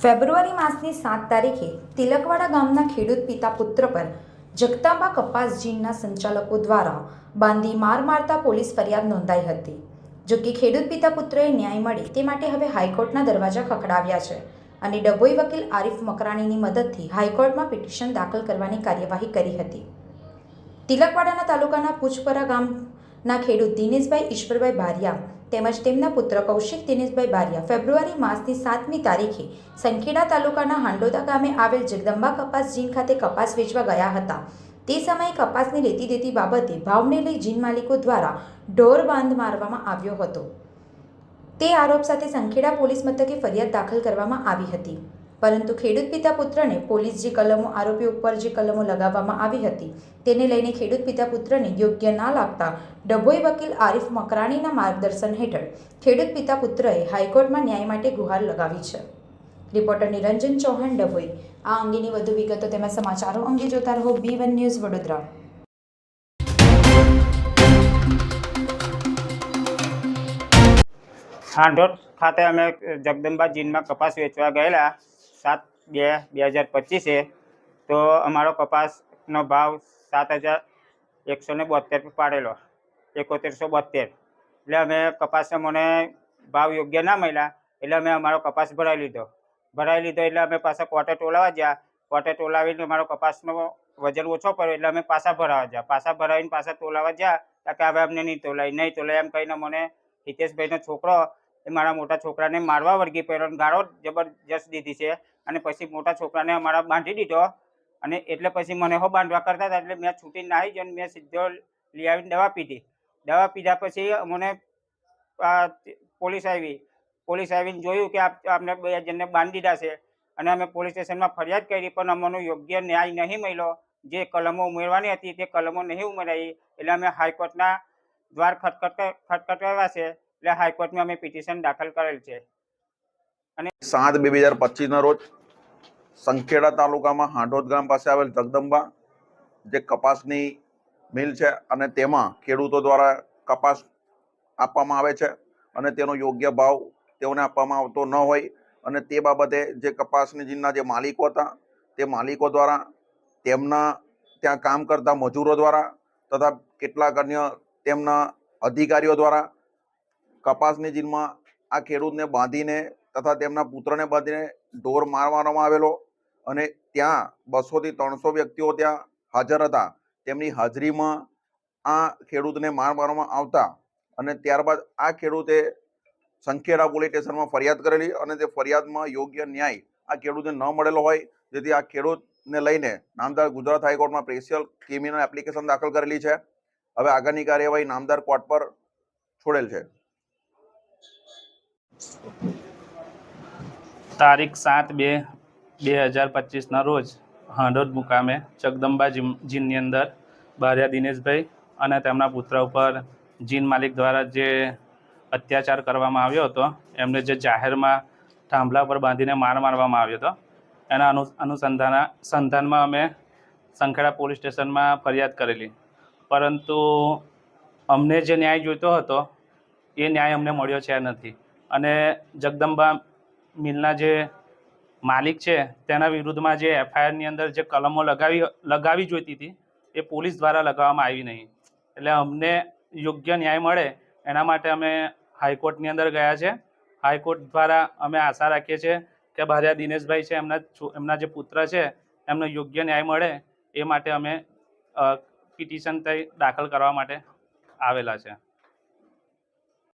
ફેબ્રુઆરી માસની 7 તારીખે તિલકવાડા ગામના ખેડૂત પિતા પુત્ર પર જગતાંબા કપાસ જીનના સંચાલકો દ્વારા બાંધી માર મારતા પોલીસ ફરિયાદ નોંધાઈ હતી। જો કે ખેડૂત પિતા પુત્રએ ન્યાય મળે તે માટે હવે હાઈકોર્ટના દરવાજા ખખડાવ્યા છે અને ડભોઈ વકીલ આરીફ મકરાણીની મદદથી હાઈકોર્ટમાં પિટિશન દાખલ કરવાની કાર્યવાહી કરી હતી। તિલકવાડાના તાલુકાના પૂછપરા ગામના ખેડૂત દિનેશભાઈ ઈશ્વરભાઈ બારિયા તેમજ તેમના પુત્ર કૌશિક દિનેશભાઈ બારિયા ફેબ્રુઆરી માસની 7મી તારીખે સંખેડા તાલુકાના હાંડોદા ગામે આવેલ જગદંબા કપાસ જીન ખાતે કપાસ વેચવા ગયા હતા। તે સમયે કપાસની લેતી દેતી બાબતે ભાવને લઈ જીન માલિકો દ્વારા ઢોર બાંધ મારવામાં આવ્યો હતો। તે આરોપ સાથે સંખેડા પોલીસ મથકે ફરિયાદ દાખલ કરવામાં આવી હતી, પરંતુ ખેડૂત પિતા પુત્રને પોલીસ જે કલમો આરોપી ઉપર જે કલમો લગાવવામાં આવી હતી તેને લઈને ખેડૂત પિતા પુત્રને યોગ્ય ના લાગતા ડભોઈ વકીલ આરીફ મકરાણીના માર્ગદર્શન હેઠળ ખેડૂત પિતા પુત્રએ હાઈકોર્ટમાં ન્યાય માટે ગુહાર લગાવી છે। રિપોર્ટર નિરંજન ચૌહાણ, ડભોઈ। આ અંગેની વધુ વિગતો તેમજ સમાચારો અંગે જોતા રહો B1 ન્યૂઝ વડોદરા। હાંડોદ ખાતે અમે જગદંબા જીનમાં કપાસ વેચવા ગયેલા 7/2/2025 તો અમારો કપાસનો ભાવ 7,172 પાડેલો, 7172। એટલે અમે કપાસનો મને ભાવ યોગ્ય ના મળ્યા એટલે અમે અમારો કપાસ ભરાઈ લીધો એટલે અમે પાછા કોર્ટે ટોલાવા ગયા। કોર્ટે ટોલાવીને અમારો કપાસનો વજન ઓછો પડ્યો એટલે અમે પાછા ભરાવીને પાછા ટોલાવા ગયા કે હવે અમને નહીં તોલાય એમ કહીને મને હિતેશભાઈનો છોકરો એ મારા મોટા છોકરાને મારવા વળગી પડ્યો, ગાળો જબરજસ્ત દીધી છે અને પછી મોટા છોકરાને અમારા બાંધી દીધો અને એટલે પછી મને બાંધવા કરતા હતા એટલે મેં છૂટીને નાહી ગયો અને મેં સીધો લઈ આવીને દવા પીધા પછી મને પોલીસ આવીને જોયું કે આપણે 2 જણને બાંધી દીધા છે અને અમે પોલીસ સ્ટેશનમાં ફરિયાદ કરી પણ અમને યોગ્ય ન્યાય નહીં મળ્યો। જે કલમો ઉમેરવાની હતી તે કલમો નહીં ઉમેરાઈ એટલે અમે હાઈકોર્ટના દ્વાર ખટખટાવ્યા છે એટલે હાઈકોર્ટમાં અમે પિટિશન દાખલ કરેલ છે। અને 7/2/2025 રોજ સંખેડા તાલુકામાં હાંડોદ ગામ પાસે આવેલ જગદંબા જે કપાસની મિલ છે અને તેમાં ખેડૂતો દ્વારા કપાસ આપવામાં આવે છે અને તેનો યોગ્ય ભાવ તેઓને આપવામાં આવતો ન હોય અને તે બાબતે જે કપાસની જીનના જે માલિકો હતા તે માલિકો દ્વારા તેમના ત્યાં કામ કરતા મજૂરો દ્વારા તથા કેટલાક અન્ય તેમના અધિકારીઓ દ્વારા કપાસની જીનમાં આ ખેડૂતને બાંધીને તથા તેમના પુત્રને બાંધીને ઢોર મારવામાં આવેલો અને ત્યાં 200 થી 300 વ્યક્તિઓ ત્યાં હાજર હતા। તેમની હાજરીમાં આ ખેડૂતને મારવામાં આવતા અને ત્યારબાદ આ ખેડૂતે સંખેડા પોલીસ સ્ટેશનમાં ફરિયાદ કરેલી અને તે ફરિયાદમાં યોગ્ય ન્યાય આ ખેડૂતને ન મળેલો હોય, જેથી આ ખેડૂતને લઈને નામદાર ગુજરાત હાઈકોર્ટમાં સ્પેશિયલ ક્રિમિનલ એપ્લિકેશન દાખલ કરેલી છે। હવે આગળની કાર્યવાહી નામદાર કોર્ટ પર છોડેલ છે। તારીખ 7/2/2025 રોજ હાંડોદ મુકામે જગદંબા જીનની અંદર બારિયા દિનેશભાઈ અને તેમના પુત્ર ઉપર જીન માલિક દ્વારા જે અત્યાચાર કરવામાં આવ્યો હતો, એમને જે જાહેરમાં થાંભલા પર બાંધીને મારવામાં આવ્યો હતો, એના અનુસંધાનમાં અમે સંખેડા પોલીસ સ્ટેશનમાં ફરિયાદ કરેલી, પરંતુ અમને જે ન્યાય જોઈતો હતો એ ન્યાય અમને મળ્યો છે નથી અને જગદંબા મિલના જે માલિક છે તેના વિરુદ્ધમાં જે FIRની અંદર જે કલમો લગાવી જોઈતી હતી એ પોલીસ દ્વારા લગાવવામાં આવી નહીં। એટલે અમને યોગ્ય ન્યાય મળે એના માટે અમે હાઈકોર્ટની અંદર ગયા છે। હાઈકોર્ટ દ્વારા અમે આશા રાખીએ છીએ કે બારિયા દિનેશભાઈ છે એમના જે પુત્ર છે એમને યોગ્ય ન્યાય મળે એ માટે અમે પિટિશન દાખલ કરવા માટે આવેલા છે।